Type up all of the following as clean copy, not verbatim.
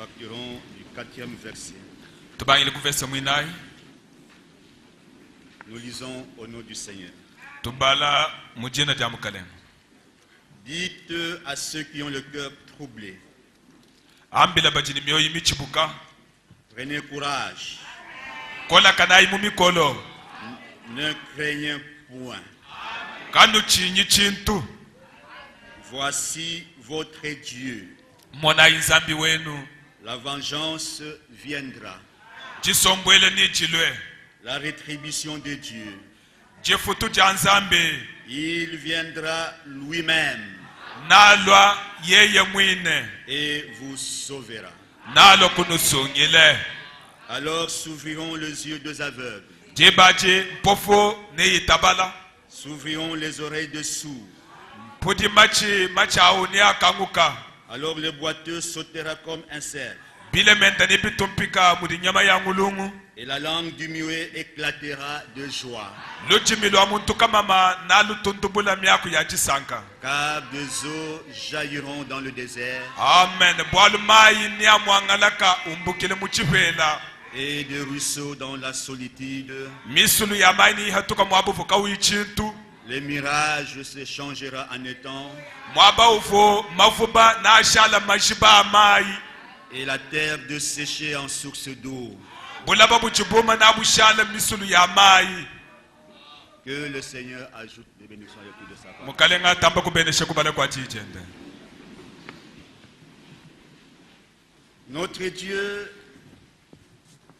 partirons du 4e verset. Nous lisons au nom du Seigneur. Dites à ceux qui ont le cœur troublé, prenez courage, ne craignez point. Voici votre Dieu. La vengeance viendra. La rétribution de Dieu. Il viendra lui-même et vous sauvera. Alors s'ouvriront les yeux des aveugles. S'ouvriront les oreilles des sourds. Alors le boiteux sautera comme un cerf. Et la langue du muet éclatera de joie. Car des eaux jailliront dans le désert. Amen. Et des ruisseaux dans la solitude. Les mirages se changera en étang. Et la terre de sécher en source d'eau. Que le Seigneur ajoute des bénédictions à l'écoute de sa parole. Notre Dieu,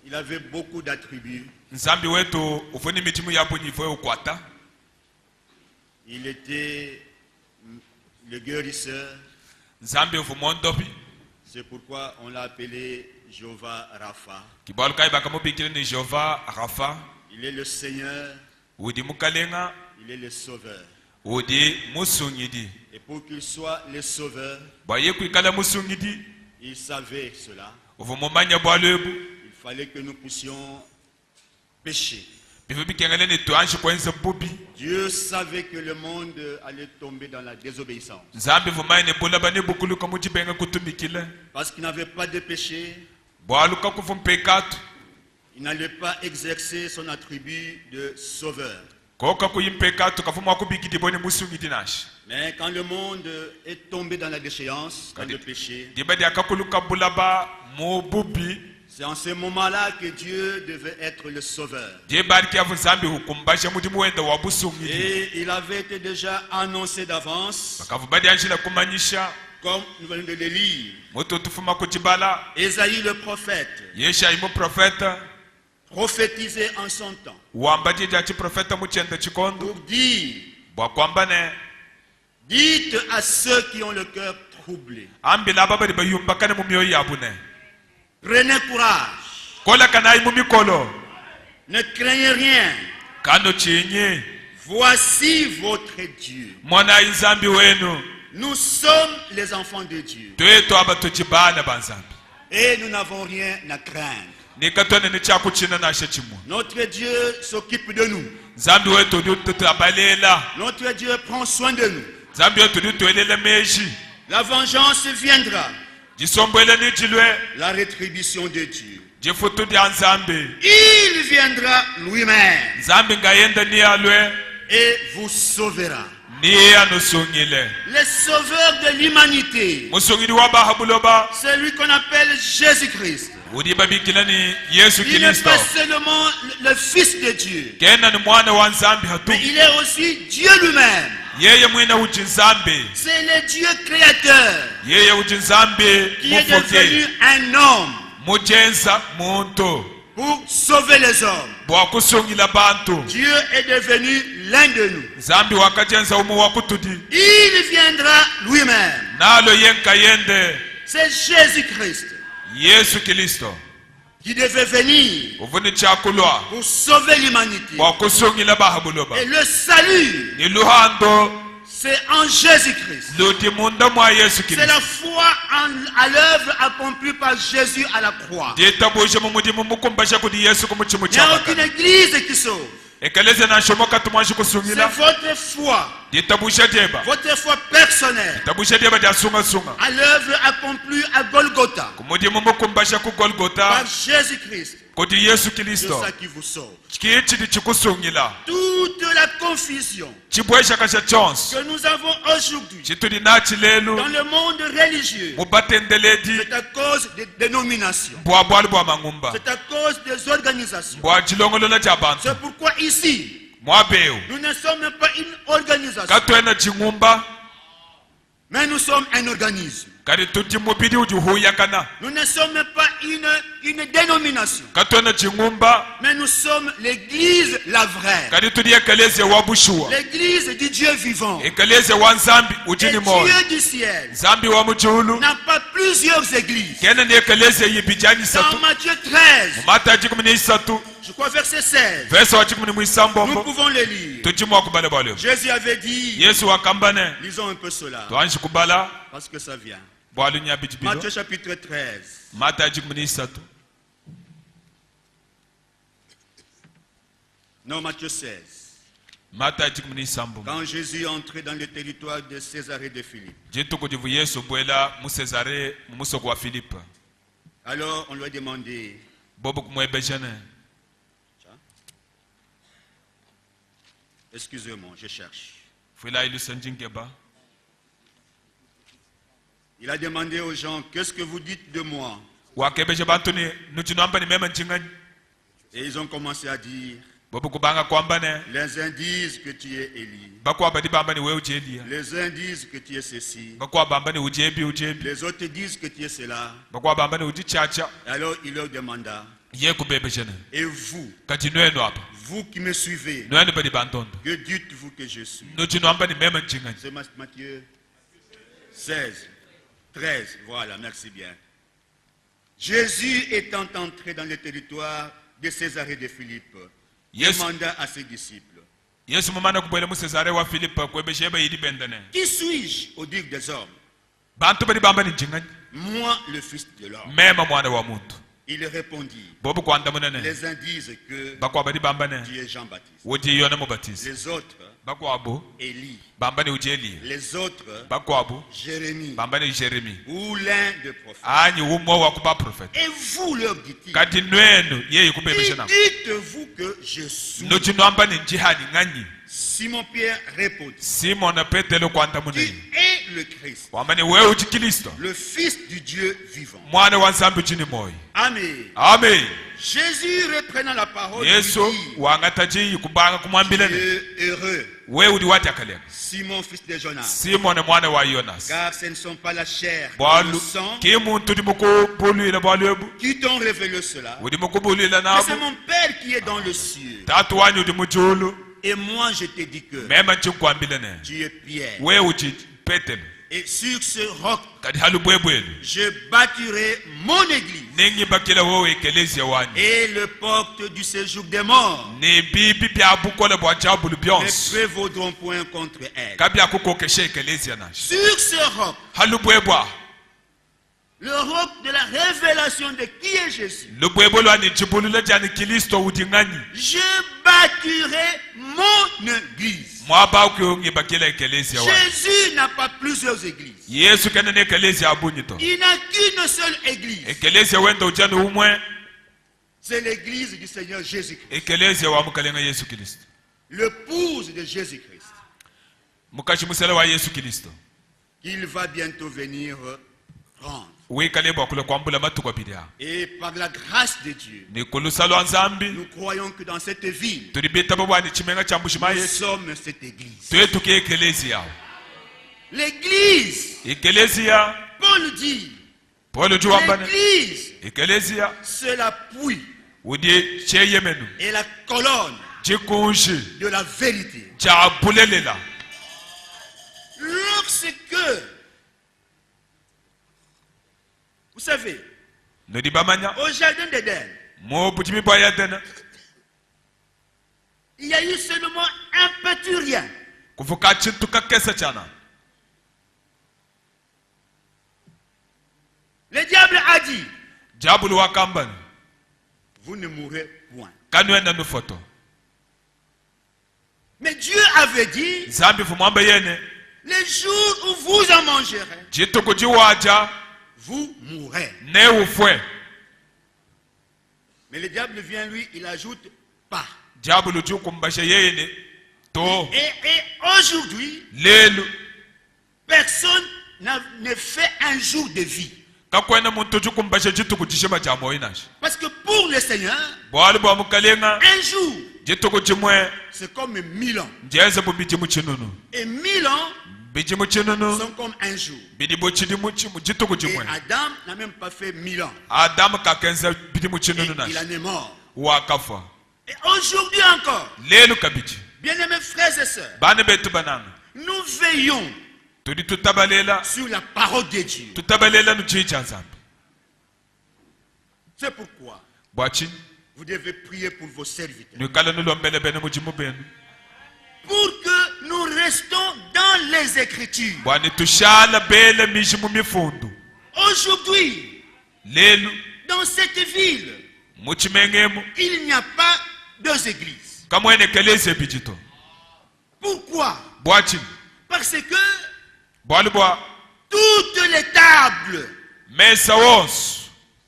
il avait beaucoup d'attributs. Il était le guérisseur. C'est pourquoi on l'a appelé Jéhovah Rapha. Il est le Seigneur. Il est le Sauveur. Et pour qu'il soit le Sauveur, il savait cela. Il fallait que nous puissions pécher. Dieu savait que le monde allait tomber dans la désobéissance. Parce qu'il n'avait pas de péché, il n'allait pas exercer son attribut de sauveur. Mais quand le monde est tombé dans la déchéance, dans le péché, c'est en ce moment-là que Dieu devait être le sauveur. Et il avait été déjà annoncé d'avance, comme nous venons de le lire. Ésaïe le prophète prophétisait en son temps pour dire: dites à ceux qui ont le cœur troublé, prenez courage, ne craignez rien, voici votre Dieu. Nous sommes les enfants de Dieu et nous n'avons rien à craindre. Notre Dieu s'occupe de nous. Notre Dieu prend soin de nous. La vengeance viendra. La rétribution de Dieu. Il viendra lui-même et vous sauvera. Le sauveur de l'humanité, c'est lui qu'on appelle Jésus-Christ. Il n'est pas seulement le Fils de Dieu, mais il est aussi Dieu lui-même. C'est le Dieu créateur qui est devenu un homme pour sauver les hommes. Dieu est devenu l'un de nous. Il viendra lui-même. C'est Jésus-Christ qui devait venir pour sauver l'humanité. Et le salut, c'est en Jésus-Christ. C'est la foi à l'œuvre accomplie par Jésus à la croix. Il n'y a aucune église qui sauve. C'est votre foi votre foi personnelle à l'œuvre accomplie à Golgotha par Jésus-Christ. C'est ça qui vous sauve. Toute la confusion que nous avons aujourd'hui dans le monde religieux, c'est à cause des dénominations, c'est à cause des organisations. C'est pourquoi ici, nous ne sommes pas une organisation, mais nous sommes un organisme. Nous ne sommes pas une dénomination, mais nous sommes l'église la vraie, l'église du Dieu vivant. Et Dieu du ciel n'a pas plusieurs églises. Dans Matthieu 13, je crois verset 16, nous pouvons le lire. Jésus avait dit, lisons un peu cela, parce que ça vient. Matthieu chapitre 13. Non, Matthieu 16. Quand Jésus entrait dans le territoire de Césarée de Philippe, alors on lui a demandé, excusez-moi, je cherche. Il a demandé aux gens, qu'est-ce que vous dites de moi? Et ils ont commencé à dire, les uns disent que tu es Élie, les uns disent que tu es ceci, les autres disent que tu es cela. Alors il leur demanda, et vous, vous qui me suivez, que dites-vous que je suis? C'est Matthieu 16. 13, voilà, merci bien. Jésus étant entré dans le territoire de Césarée de Philippe, demanda à ses disciples, qui suis-je au dire des hommes? Moi, le Fils de l'homme. Il répondit, les uns disent que tu es Jean-Baptiste, les autres Élie, les autres Jérémie, ou l'un des prophètes. Et vous leur dites-il, dites-vous que je suis? Simon Pierre répondit, tu es le Christ, le Fils du Dieu vivant. Amen. Amen. Jésus reprenant la parole dit, heureux Simon, fils de Jonas, car ce ne sont pas la chair et le sang qui t'ont révélé cela, mais c'est mon Père qui est dans le ciel. Et moi je te dis que tu es Pierre, et sur ce roc je bâtirai mon église, et le porte du séjour des morts ne prévaudront point contre elle. Sur ce roc, le roc de la révélation de qui est Jésus, je bâtirai mon église. Jésus n'a pas plusieurs églises. Il n'a qu'une seule église. C'est l'église du Seigneur Jésus-Christ, l'épouse de Jésus-Christ, qu'il va bientôt venir prendre. Et par la grâce de Dieu, nous croyons que dans cette ville, nous sommes cette église. L'église, Paul dit, l'église, c'est l'appui et la colonne de la vérité. Lorsque, vous savez, au jardin d'Éden, il y a eu seulement un petit rien. Le diable a dit, vous ne mourrez point. Mais Dieu avait dit, les jours où vous en mangerez, vous mourrez. Mais le diable vient, lui, il ajoute pas. Et aujourd'hui, personne ne fait un jour de vie. Parce que pour le Seigneur, un jour, c'est comme 1000 ans. Et 1000 ans sont comme un jour. Et Adam n'a même pas fait 1000 ans. Et il en est mort. Et aujourd'hui encore, bien-aimés frères et sœurs, nous veillons sur la parole de Dieu. C'est pourquoi vous devez prier pour vos serviteurs. Pour que nous restons dans les Écritures. Aujourd'hui, dans cette ville, il n'y a pas deux églises. Pourquoi? Parce que toutes les tables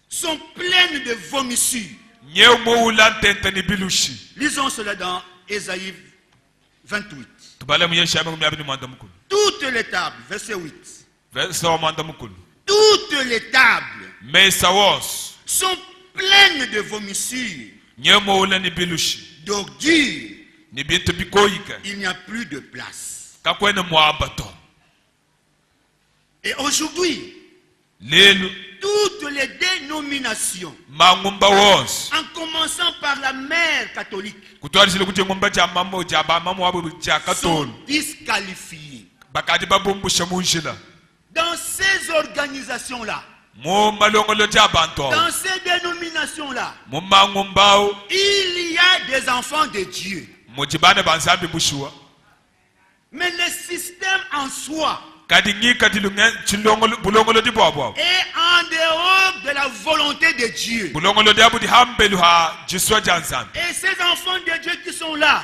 sont pleines de vomissures. Lisons cela dans Ésaïe 28. Toutes les tables, verset 8. Toutes les tables sont pleines de vomissures, d'ordures. Il n'y a plus de place. Et aujourd'hui, toutes les dénominations, en commençant par la mère catholique, sont disqualifiées. Dans ces organisations-là, dans ces dénominations-là, il y a des enfants de Dieu. Mais le système en soi est en dehors de la volonté de Dieu. Et ces enfants de Dieu qui sont là,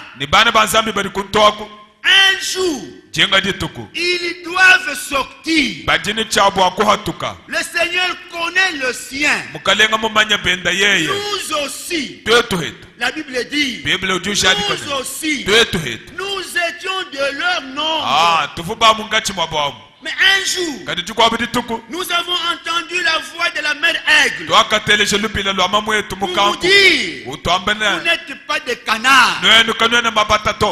un jour, ils doivent sortir. Le Seigneur connaît le sien. Nous aussi, la Bible dit, nous aussi, nous étions de leur nombre. Mais un jour, nous avons entendu la voix de la mère aigle pour nous dire, vous n'êtes pas des canards,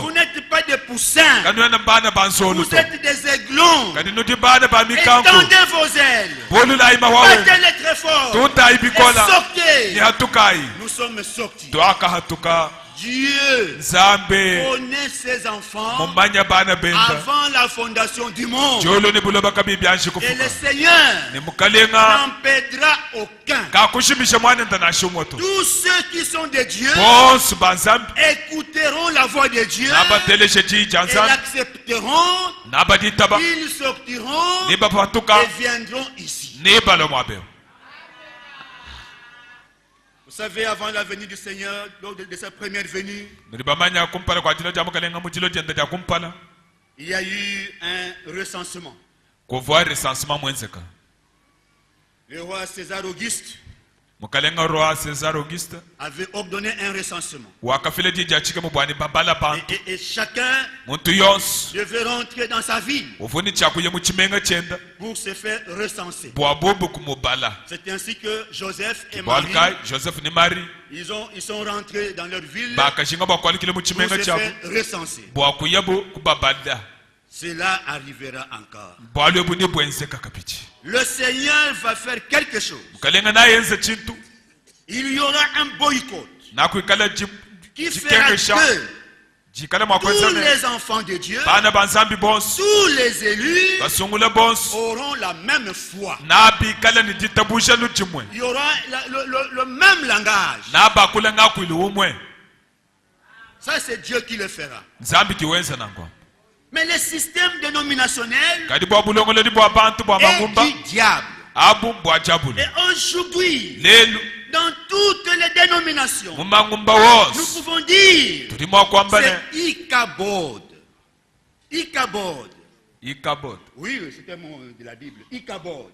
vous n'êtes pas des poussins, vous êtes des aiglons. Étendez vos ailes, battez-les très fort et sortez. Nous sommes sortis. Dieu connaît ses enfants avant la fondation du monde. Et le Seigneur n'empêchera aucun. Tous ceux qui sont de Dieu écouteront la voix de Dieu et l'accepteront. Ils sortiront et viendront ici. Vous savez, avant la venue du Seigneur, lors de sa première venue, il y a eu un recensement. Le roi César Auguste avait ordonné un recensement. Et chacun devait rentrer dans sa ville pour se faire recenser. C'est ainsi que Joseph et Marie, ils sont rentrés dans leur ville pour se faire recenser. Cela arrivera encore. Le Seigneur va faire quelque chose. Il y aura un boycott qui fera que tous les enfants de Dieu, tous les élus auront la même foi. Il y aura le même langage. Ça, c'est Dieu qui le fera. Mais le système dénominationnel est du diable. Et aujourd'hui, dans toutes les dénominations, nous pouvons dire c'est Ichabod. Ichabod. Ichabod. Oui, c'est un mot de la Bible. Ichabod.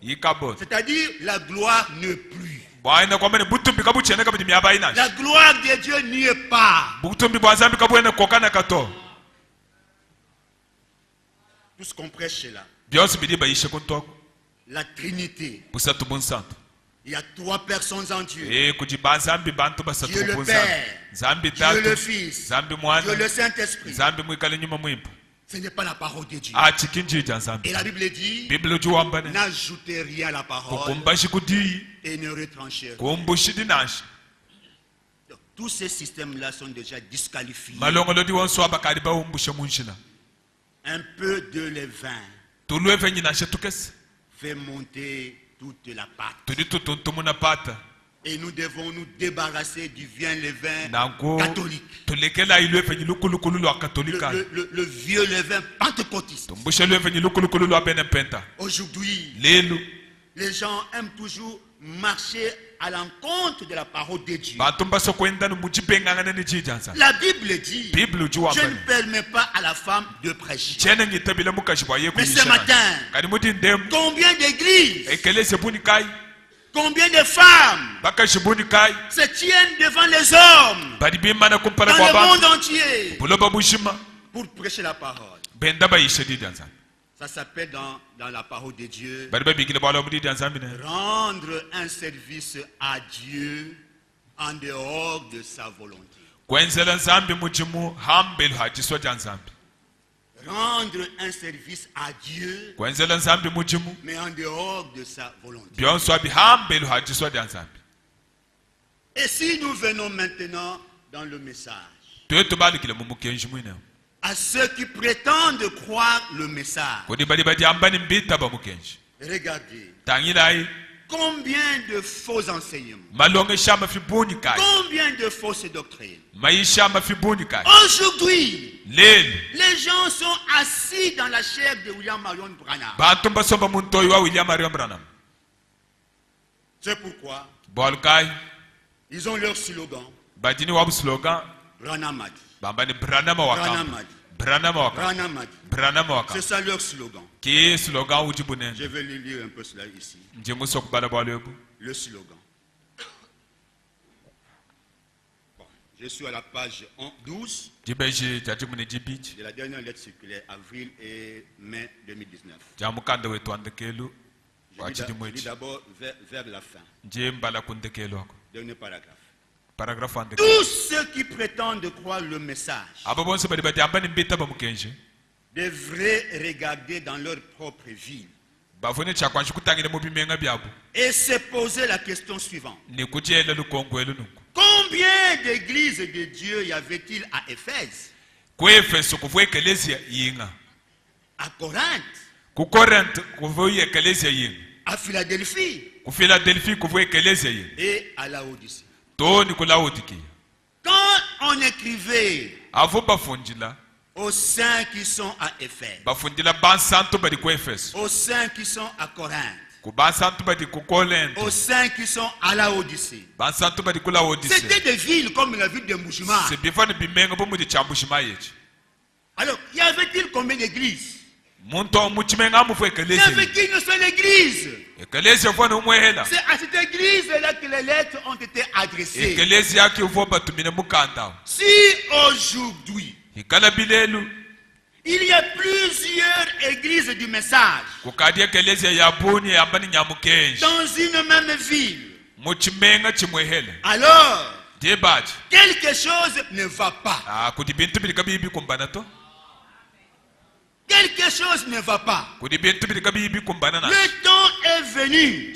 C'est-à-dire la gloire n'est plus. La gloire de Dieu n'y est pas. Tout ce qu'on prêche là. La Trinité. Il y a 3 personnes en Dieu. Dieu le Père, Dieu le Fils, Dieu le Saint-Esprit. Ce n'est pas la parole de Dieu. Et la Bible dit, n'ajoutez rien à la parole et ne retranchez rien. Tous ces systèmes-là sont déjà disqualifiés. Un peu de levain fait monter toute la pâte. Et nous devons nous débarrasser du levain catholique. Le vieux levain pentecôtiste. Aujourd'hui, les gens aiment toujours marcher à l'encontre de la parole de Dieu. La Bible dit, je ne permets pas à la femme de prêcher. Mais ce matin, combien d'églises, combien de femmes se tiennent devant les hommes dans le monde entier pour prêcher la parole? Ça s'appelle dans la parole de Dieu rendre un service à Dieu en dehors de sa volonté. Rendre un service à Dieu mais en dehors de sa volonté. Et si nous venons maintenant dans le message, à ceux qui prétendent croire le message, regardez combien de faux enseignements, combien de fausses doctrines. Aujourd'hui, les gens sont assis dans la chair de William Marion Branham. C'est pourquoi ils ont leur slogan. Branham a dit. C'est ça leur slogan. Je vais lire un peu cela ici. Le slogan. Bon, je suis à la page 12 de la dernière lettre circulaire, avril et mai 2019. Je lis d'abord vers la fin. Dernier paragraphe. Tous ceux qui prétendent croire le message devraient regarder dans leur propre ville et se poser la question suivante. Combien d'églises de Dieu y avait-il à Éphèse, à Corinthe, à Philadelphie et à Laodicée? Quand on écrivait aux saints qui sont à Éphèse, aux saints qui sont à Corinthe, aux saints qui sont à Laodicée, c'était des villes comme la ville de Mbushima. Alors, y avait-il combien d'églises? Il y avait qu'une seule église. C'est à cette église-là que les lettres ont été adressées. Si aujourd'hui il y a plusieurs églises du message dans une même ville, alors quelque chose ne va pas. Quelque chose ne va pas. Le temps est venu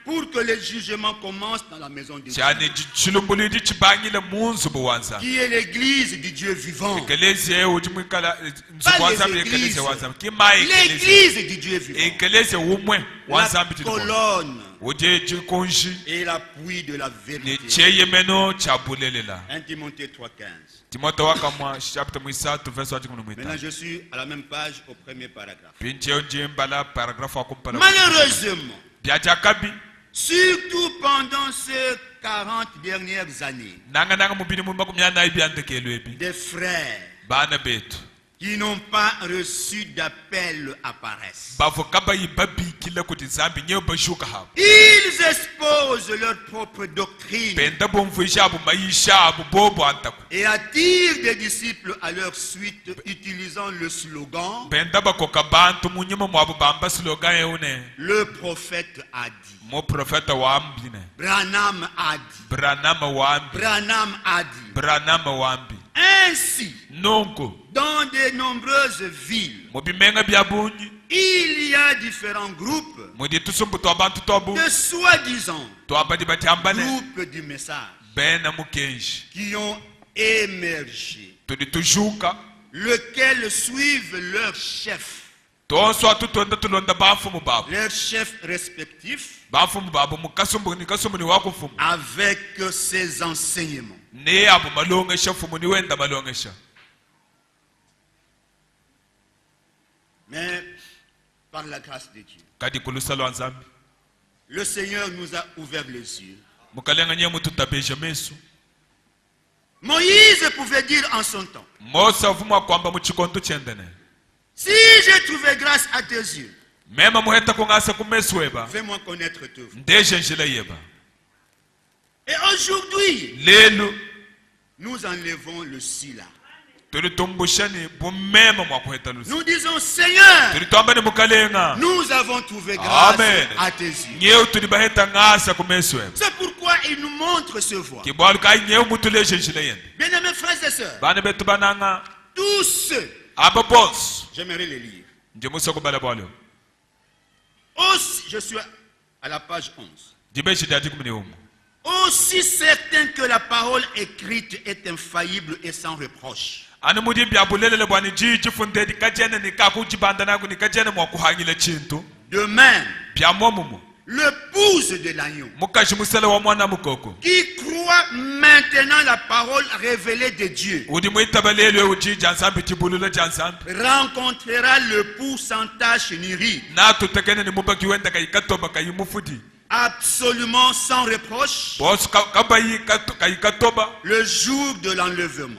pour que le jugement commence dans la maison de Dieu, qui est l'église du Dieu vivant. Pas les églises. L'église du Dieu vivant. La colonne et l'appui de la vérité. 1 Timothée 3,15. Maintenant je suis à la même page au premier paragraphe. Malheureusement, Surtout pendant ces 40 dernières années. Des frères qui n'ont pas reçu d'appel apparaissent. Ils exposent leur propre doctrine et attirent des disciples à leur suite utilisant le slogan « Le prophète a dit ». Branham a dit. Branham a dit. Ainsi, dans de nombreuses villes, il y a différents groupes de soi-disant groupes du message qui ont émergé, lesquels suivent leurs chefs. Leurs chefs respectifs avec ses enseignements. Mais par la grâce de Dieu, le Seigneur nous a ouvert les yeux. Moïse pouvait dire en son temps: si j'ai trouvé grâce à tes yeux, fais-moi connaître tes voies. Et aujourd'hui, nous enlevons le si là. Nous disons: Seigneur, nous avons trouvé grâce à tes yeux. C'est pourquoi il nous montre ce voie. Bien-aimés frères et sœurs, tous ceux, j'aimerais les lire. Je suis à la page 11. Aussi certain que la parole écrite est infaillible et sans reproche. De même, l'épouse de l'agneau, qui croit maintenant la parole révélée de Dieu, rencontrera l'époux sans tache ni ride, absolument sans reproche, le jour de l'enlèvement.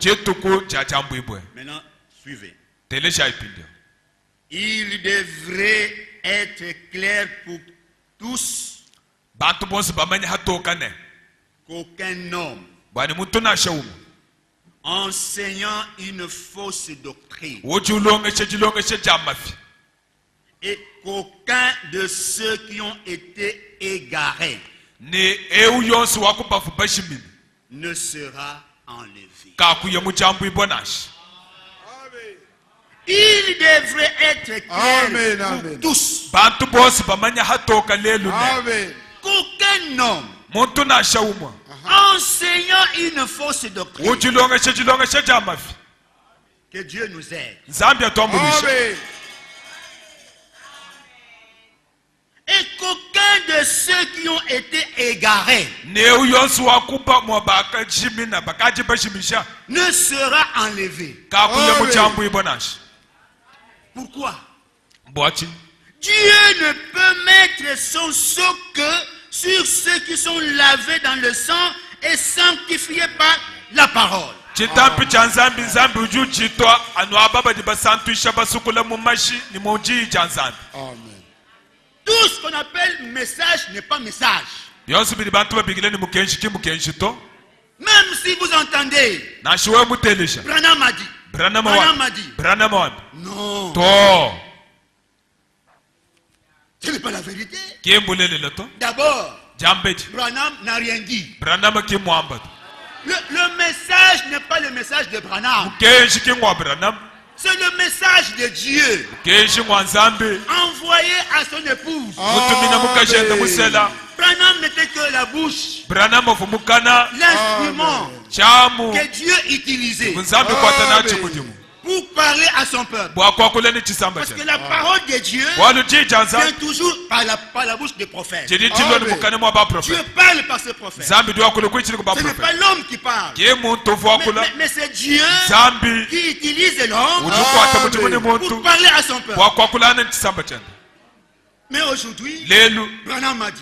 Maintenant, suivez. Il devrait être clair pour tous qu'aucun homme enseignant une fausse doctrine et qu'aucun de ceux qui ont été égarés ne sera enlevé. Il devrait être clair pour tous qu'aucun homme enseignant une fausse doctrine, que Dieu nous aide, et qu'aucun de ceux qui ont été égarés ne sera enlevé. Pourquoi? Dieu ne peut mettre son sceau que sur ceux qui sont lavés dans le sang et sanctifiés par la parole. Tout ce qu'on appelle message n'est pas message. Même si vous entendez, Branham a dit, Branham a dit, non, ce n'est pas la vérité. D'abord, Branham n'a rien dit. Le message n'est pas le message de Branham. C'est le message de Dieu envoyé à son épouse. Branham n'était que la bouche, l'instrument que Dieu utilisait pour parler à son peuple. Parce que la parole de Dieu vient toujours par la bouche des prophètes. Dieu parle par ses prophètes. Ce n'est pas l'homme qui parle, mais c'est Dieu qui utilise l'homme pour parler à son peuple. Mais aujourd'hui, Branham a dit.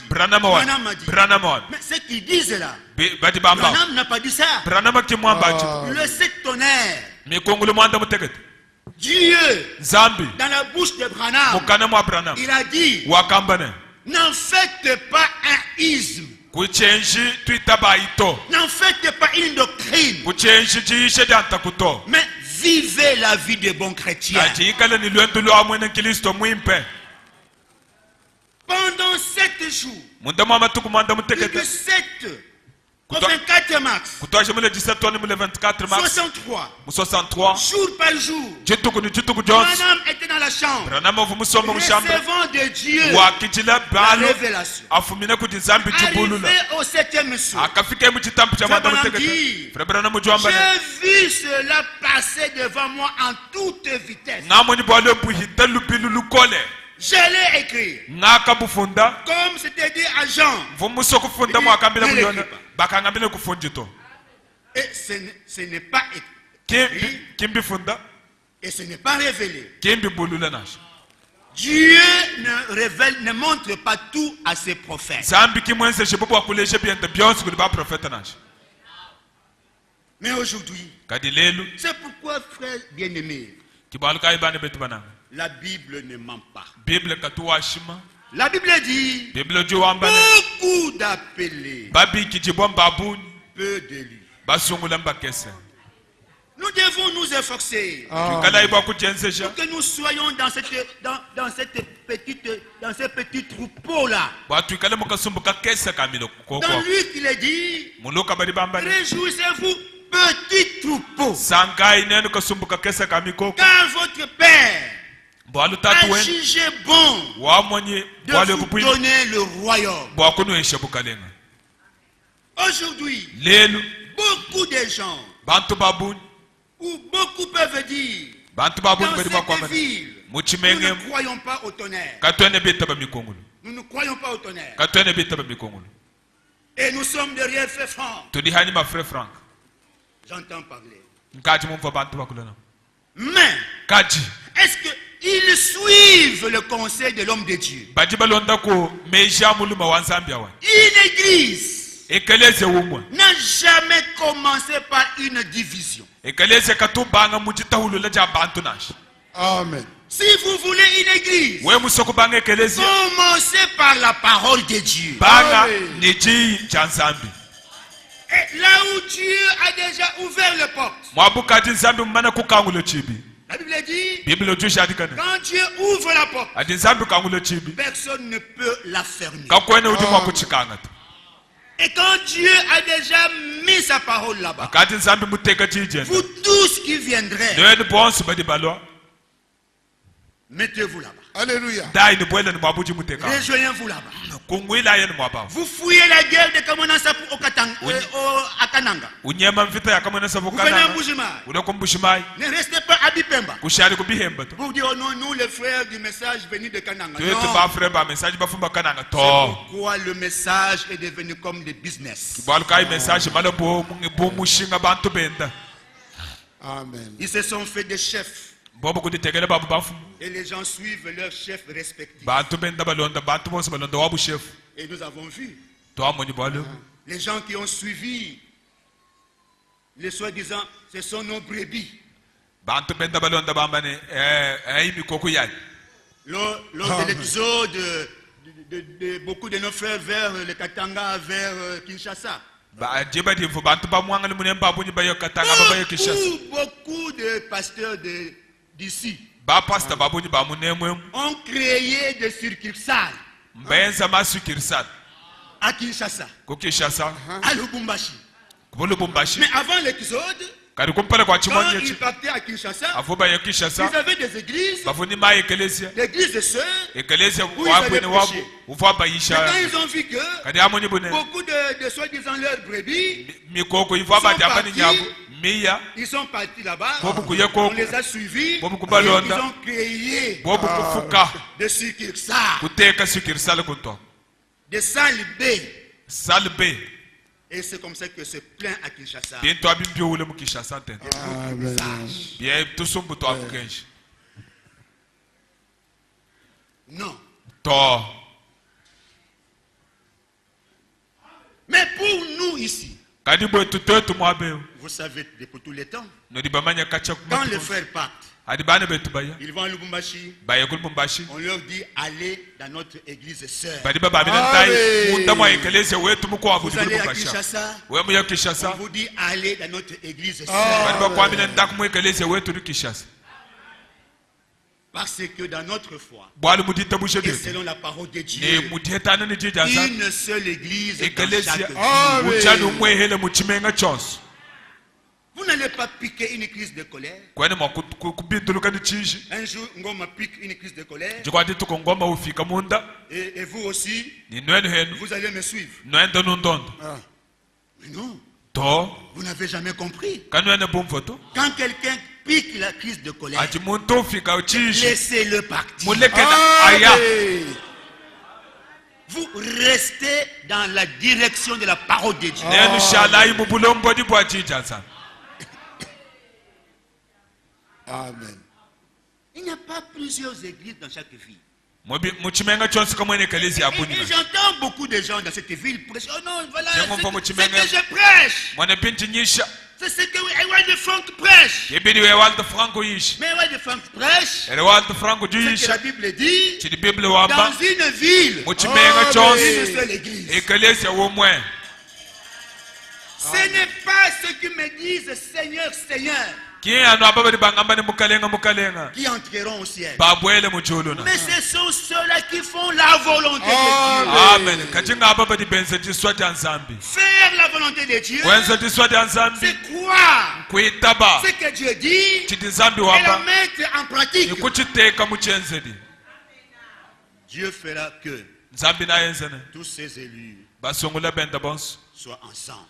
Mais ce qu'ils disent là, Branham n'a pas dit ça. Le septonnaire, Dieu, dans la bouche de Branham, il a dit, n'en faites pas un isme. N'en faites pas une doctrine. Mais vivez la vie de bons chrétiens. Pendant 7 jours, du 7 au 24 mars, 63 jours par jour, Branham était dans la chambre, recevant de Dieu la révélation. Arrivé au 7e soir, j'ai vu cela passer devant moi en toute vitesse. Je l'ai écrit. Comme c'était dit à Jean. Et ce n'est pas écrit. Et ce n'est pas révélé. Dieu ne montre pas tout à ses prophètes. Mais aujourd'hui, c'est pourquoi, frère bien-aimé, la Bible ne ment pas. La Bible dit beaucoup d'appelés, peu d'élus. Nous devons nous efforcer pour que nous soyons dans ce petit troupeau là. Dans lui il est dit, réjouissez-vous petit troupeau, car votre Père a jugé bon de vous donner le royaume. Aujourd'hui, beaucoup de gens, ou beaucoup peuvent dire, dans cette ville, nous ne croyons pas au tonnerre. Nous ne croyons pas au tonnerre. Et nous sommes derrière Frère Franck. J'entends parler. Mais, est-ce qu'ils suivent le conseil de l'homme de Dieu? Une église n'a jamais commencé par une division. Amen. Si vous voulez une église, commencez par la parole de Dieu. Et là où Dieu a déjà ouvert les portes, la Bible dit, quand Dieu ouvre la porte, personne ne peut la fermer. Et quand Dieu a déjà mis sa parole là-bas, vous tous qui viendrez, mettez-vous là-bas. Alléluia. Rejoignez-vous là-bas. Vous fouillez la guerre de Kamonasa au Akananga. Vous venez à Mbujimaï. Ne restez pas à Bipemba. Vous dites, oh non, nous les frères du message venus de Kananga. Non. Pourquoi le message est devenu comme des business. Amen. Ils se sont fait des chefs. Et les gens suivent leurs chefs respectifs. Et nous avons vu les gens qui ont suivi les soi-disant, ce sont nos brebis. Lors de l'exode de beaucoup de nos frères vers le Katanga, vers Kinshasa, beaucoup de pasteurs d'ici ont créé des succursales à Kinshasa, à Lubumbashi. Mais avant l'exode, quand ils partaient à Kinshasa, ils avaient des églises, l'église des sœurs, où ils avaient prêché. Maintenant ils ont vu que beaucoup de soi-disant leurs brebis ils sont partis là-bas, on les a suivis, et ils ont créé des succursales, des salles B. Et c'est comme ça que c'est plein à Kinshasa. Non. Mais pour nous ici, vous savez, depuis tous les temps, quand les frères partent, ils vont à Lubumbashi, on leur dit allez dans notre église sœur. Vous allez à Kinshasa, on vous dit allez dans notre église sœur. Parce que dans notre foi, et selon la parole de Dieu, une seule église dans chaque ville. Vous n'allez pas piquer une crise de colère. Un jour, Ngoma pique une crise de colère. Et vous aussi, vous allez me suivre. Mais non. Vous n'avez jamais compris. Quand quelqu'un pique la crise de colère, laissez-le partir. Vous restez dans la direction de la parole de Dieu. Amen. Il n'y a pas plusieurs églises dans chaque ville. Et j'entends beaucoup de gens dans cette ville prêcher. Oh non, voilà, c'est ce que je prêche. C'est ce que Ewald de Frank prêche. Mais Ewald de Frank prêche. C'est que la Bible dit dans une ville, une seule église. Ce n'est pas ceux qui me disent Seigneur, Seigneur qui entreront au ciel. Mais ce sont ceux-là qui font la volonté de Dieu. Faire la volonté de Dieu, c'est croire ce que Dieu dit et la mettre en pratique. Dieu fera que tous ces élus soient ensemble.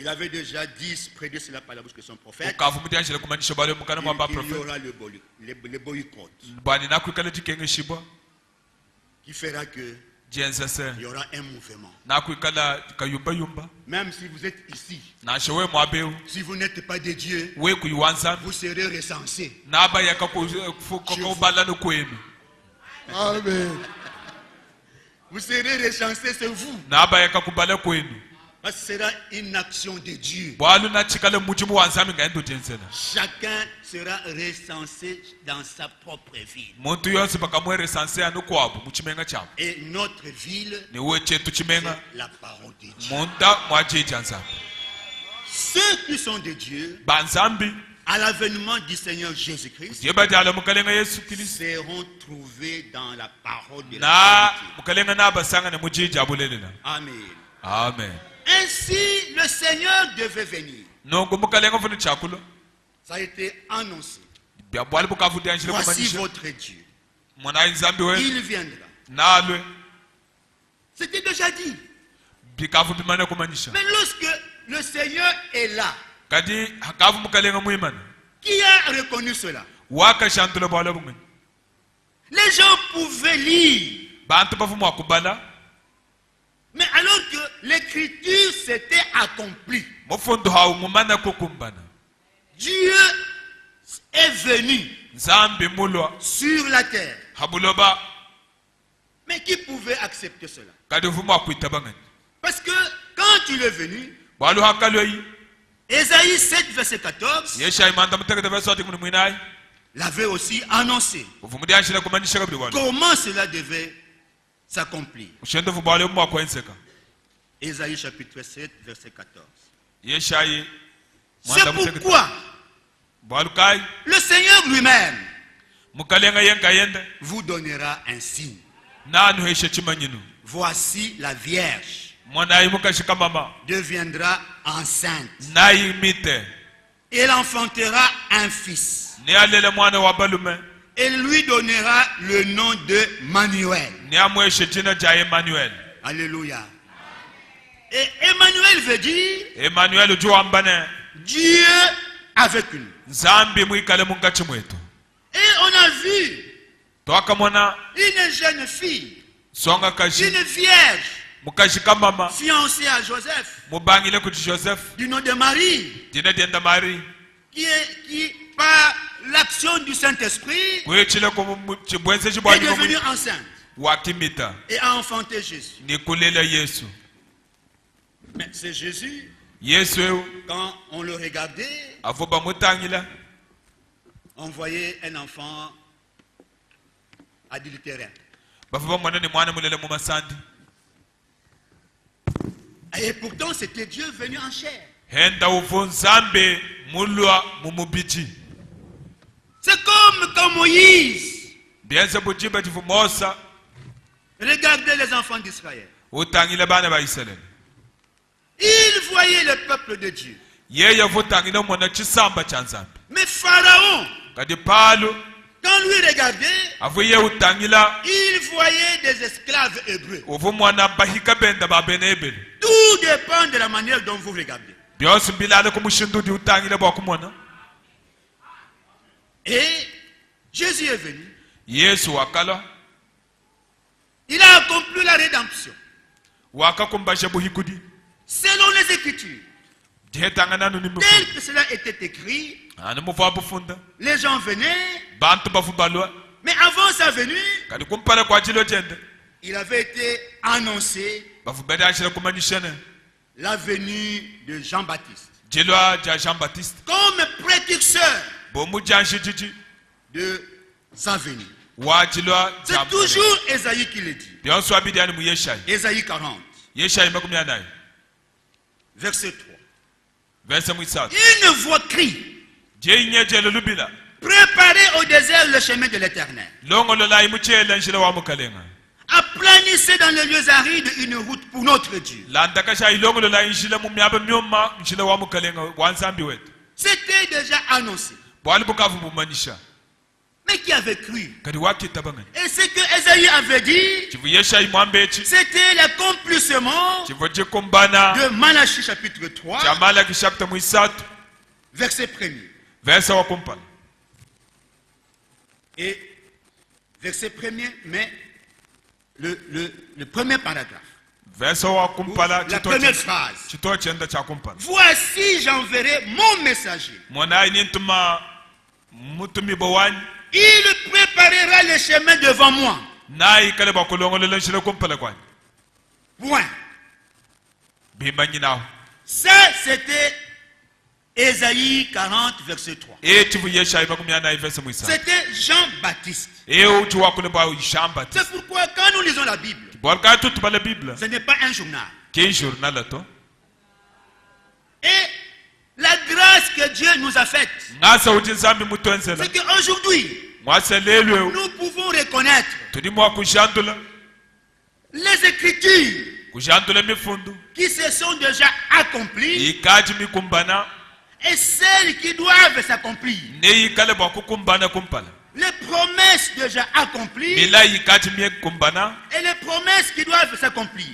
Il avait déjà dit, prédit cela par la bouche de son prophète, il y aura le boycott qui fera que il y aura un mouvement. Même si vous êtes ici, si vous n'êtes pas de Dieu, vous serez recensés. Amen. Vous serez recensés, c'est vous. Parce que ce sera une action de Dieu. Chacun sera recensé dans sa propre ville. Et notre ville, c'est la parole de Dieu. Ceux qui sont de Dieu, à l'avènement du Seigneur Jésus-Christ, seront trouvés dans la parole de Dieu. Amen. Amen. Ainsi, le Seigneur devait venir. Ça a été annoncé. Voici votre Dieu. Il viendra. C'était déjà dit. Mais lorsque le Seigneur est là, qui a reconnu cela? Les gens pouvaient lire. Mais alors que l'écriture s'était accomplie, Dieu est venu sur la terre. Mais qui pouvait accepter cela? Parce que quand il est venu, Ésaïe 7, verset 14, l'avait aussi annoncé. Comment cela devait s'accomplir? Ésaïe chapitre 7, verset 14. C'est pourquoi le Seigneur lui-même vous donnera un signe. Voici la Vierge deviendra enceinte. Elle enfantera un fils. Et lui donnera le nom de Manuel. Alléluia. Et Emmanuel veut dire Dieu avec nous. Et on a vu une jeune fille, une vierge, fiancée à Joseph, du nom de Marie. qui par l'action du Saint-Esprit, est devenue enceinte et a enfanté Jésus. Mais c'est Jésus, quand on le regardait, on voyait un enfant adultéraire. Et pourtant, c'était Dieu venu en chair. C'est comme quand Moïse regardait les enfants d'Israël. Il voyait le peuple de Dieu. Mais Pharaon, quand lui regardait, il voyait des esclaves hébreux. Tout dépend de la manière dont vous regardez. Et Jésus est venu. Il a accompli la rédemption. Selon les Écritures. Tel que cela était écrit, les gens venaient, mais avant sa venue, il avait été annoncé la venue de Jean-Baptiste comme précurseur de sa venue. C'est toujours Ésaïe qui le dit. Ésaïe 40, verset 3. Une voix crie: préparez au désert le chemin de l'Éternel. Aplanissez dans les lieux arides une route pour notre Dieu. C'était déjà annoncé. Mais qui avait cru? Et ce que Ésaïe avait dit, c'était l'accomplissement de Malachie chapitre 3, verset 1er. Et verset 1er, mais le premier paragraphe, la première phrase: voici, j'enverrai mon messager. Il préparera le chemin devant moi. Point. Ça, c'était Ésaïe 40, verset 3. C'était Jean-Baptiste. C'est pourquoi quand nous lisons la Bible, ce n'est pas un journal. Et la grâce que Dieu nous a faite, c'est qu'aujourd'hui, nous pouvons reconnaître les Écritures qui se sont déjà accomplies et celles qui doivent s'accomplir. Les promesses déjà accomplies et les promesses qui doivent s'accomplir.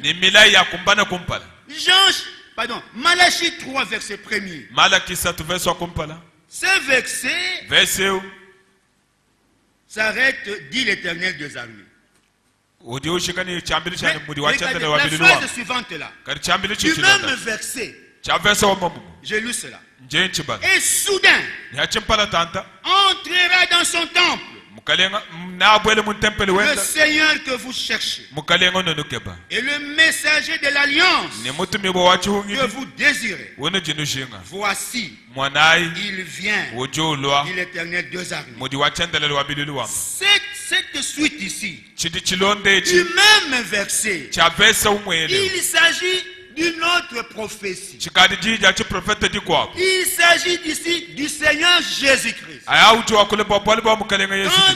Malachie 3, verset 1er. Ce verset s'arrête, dit l'Éternel des armées. Mais la phrase suivante là, du même verset, j'ai lu cela. Et soudain, entrera dans son temple le Seigneur que vous cherchez et le messager de l'alliance que vous désirez. Voici, il vient, dit l'Éternel des armées. Cette suite ici, du même verset, il s'agit d'une autre prophétie. Il s'agit ici du Seigneur Jésus-Christ. Quand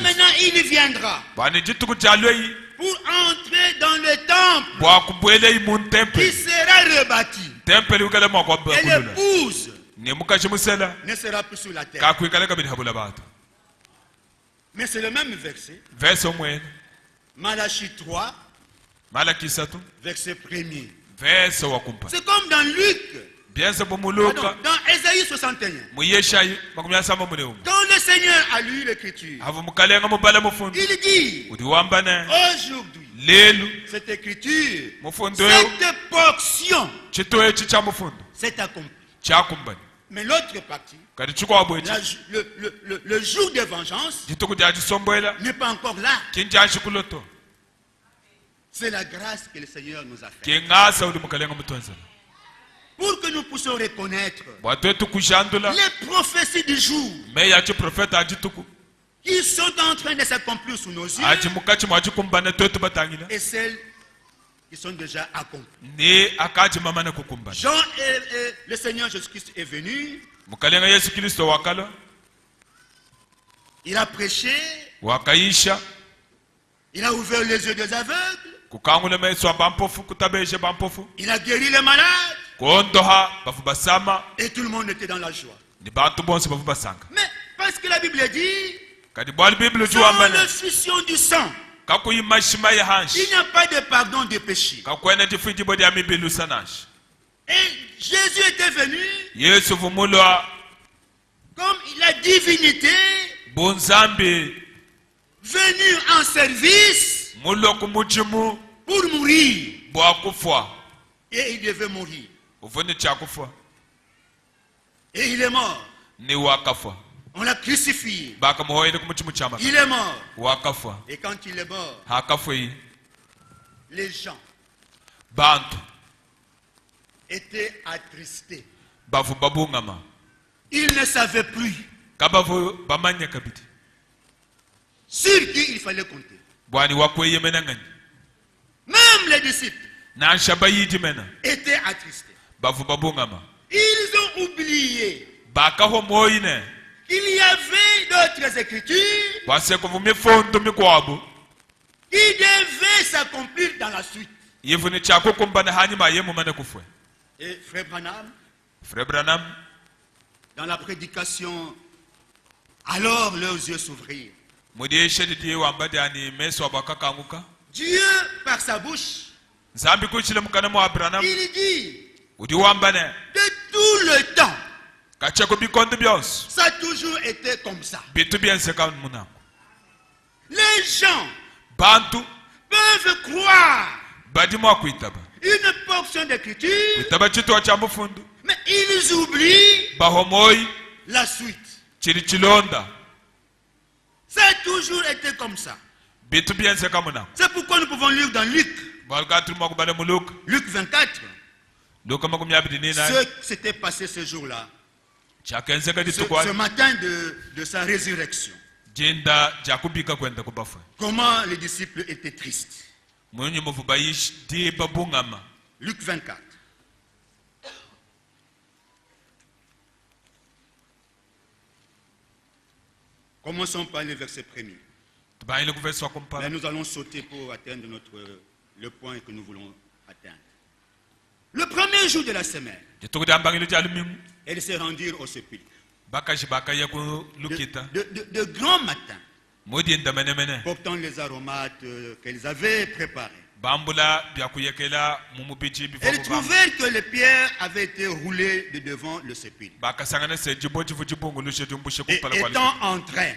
maintenant il viendra pour entrer dans le temple qui sera rebâti, et l'épouse ne sera plus sur la terre. Mais c'est le même verset. Malachie 3, verset 1er. C'est comme dans Luc, dans Ésaïe 61. Quand le Seigneur a lu l'Écriture, il dit: aujourd'hui, cette Écriture, cette portion s'est accomplie. Mais l'autre partie, le jour de vengeance n'est pas encore là. C'est la grâce que le Seigneur nous a faite. Pour que nous puissions reconnaître les prophéties du jour qui sont en train de s'accomplir sous nos yeux et celles qui sont déjà accomplies. Jean et le Seigneur Jésus-Christ est venu. Il a prêché. Il a ouvert les yeux des aveugles. Il a guéri les malades. Et tout le monde était dans la joie. Mais parce que la Bible dit, sans l'effusion du sang, il n'y a pas de pardon des péchés. Et Jésus était venu comme la divinité venu en service pour mourir. Et il devait mourir. Et il est mort. On l'a crucifié. Il est mort. Et quand il est mort, les gens étaient attristés. Ils ne savaient plus sur qui il fallait compter. Même les disciples étaient attristés. Ils ont oublié qu'il y avait d'autres écritures qui devaient s'accomplir dans la suite. Et Frère Branham, dans la prédication, alors leurs yeux s'ouvrirent. Dieu, par sa bouche, il dit de tout le temps, ça a toujours été comme ça. Les gens peuvent croire une portion d'écriture, mais ils oublient la suite. Ça a toujours été comme ça. C'est pourquoi nous pouvons lire dans Luc 24. Ce qui s'était passé ce jour-là, ce matin de sa résurrection. Comment les disciples étaient tristes. Luc 24. Commençons par le verset premier. Mais nous allons sauter pour atteindre le point que nous voulons atteindre. Le premier jour de la semaine, ils se rendirent au sépulcre. De grand matin, portant les aromates qu'ils avaient préparés. Ils trouvèrent que les pierres avaient été roulées de devant le sépulcre. Et étant entrés,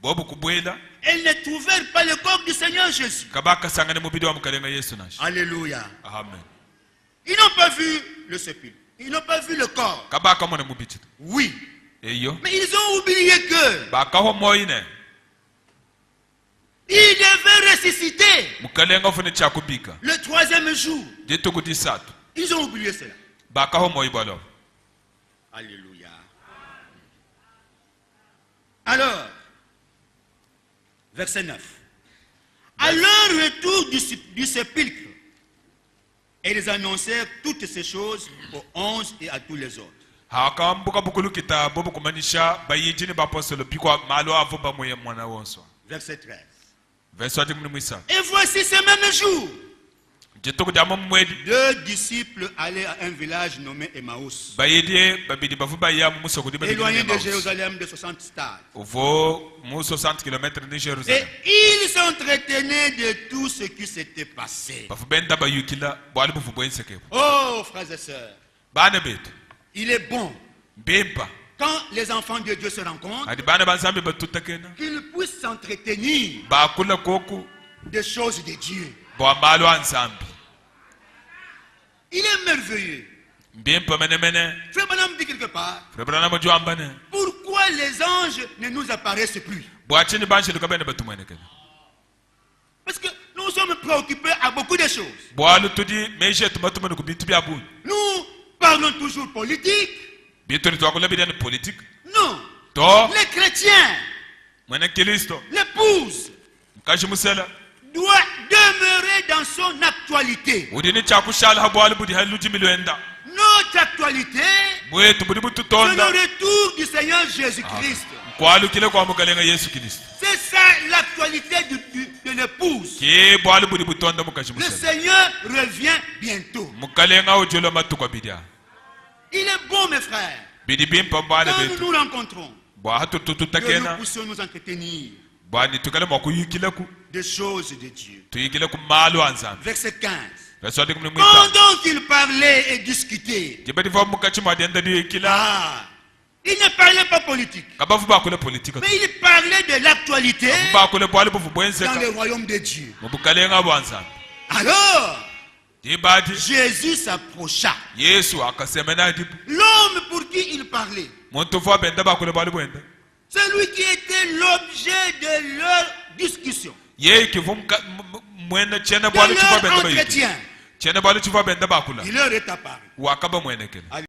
ils ne trouvèrent pas le corps du Seigneur Jésus. Alléluia. Amen. Ils n'ont pas vu le sépulcre. Ils n'ont pas vu le corps. Oui. Mais ils ont oublié que il devait ressusciter le troisième jour. Ils ont oublié cela. Alléluia. Alors, verset 9. À leur retour du sépulcre, ils annoncèrent toutes ces choses aux 11 et à tous les autres. Verset 13. Et voici ce même jour, deux disciples allaient à un village nommé Emmaüs, éloigné de Jérusalem de 60 stades. Et ils s'entretenaient de tout ce qui s'était passé. Oh, frères et sœurs, il est bon quand les enfants de Dieu se rencontrent qu'ils puissent s'entretenir des choses de Dieu. Il est merveilleux Frère Branham dit quelque part, pourquoi les anges ne nous apparaissent plus? Parce que nous sommes préoccupés à beaucoup de choses. Nous parlons toujours politique. Non. Les chrétiens, l'épouse doit demeurer dans son actualité. Notre actualité, c'est le retour du Seigneur Jésus-Christ. C'est ça l'actualité de l'épouse. Le Seigneur revient bientôt. Il est bon, mes frères, quand nous nous rencontrons, que nous puissions nous entretenir des choses de Dieu. Verset 15. Pendant qu'il parlait et discutait, il ne parlait pas politique, mais il parlait de l'actualité dans le royaume de Dieu. Alors, Jésus s'approcha. L'homme pour qui il parlait, celui qui était l'objet de leur discussion, de leur entretien, il leur est apparu.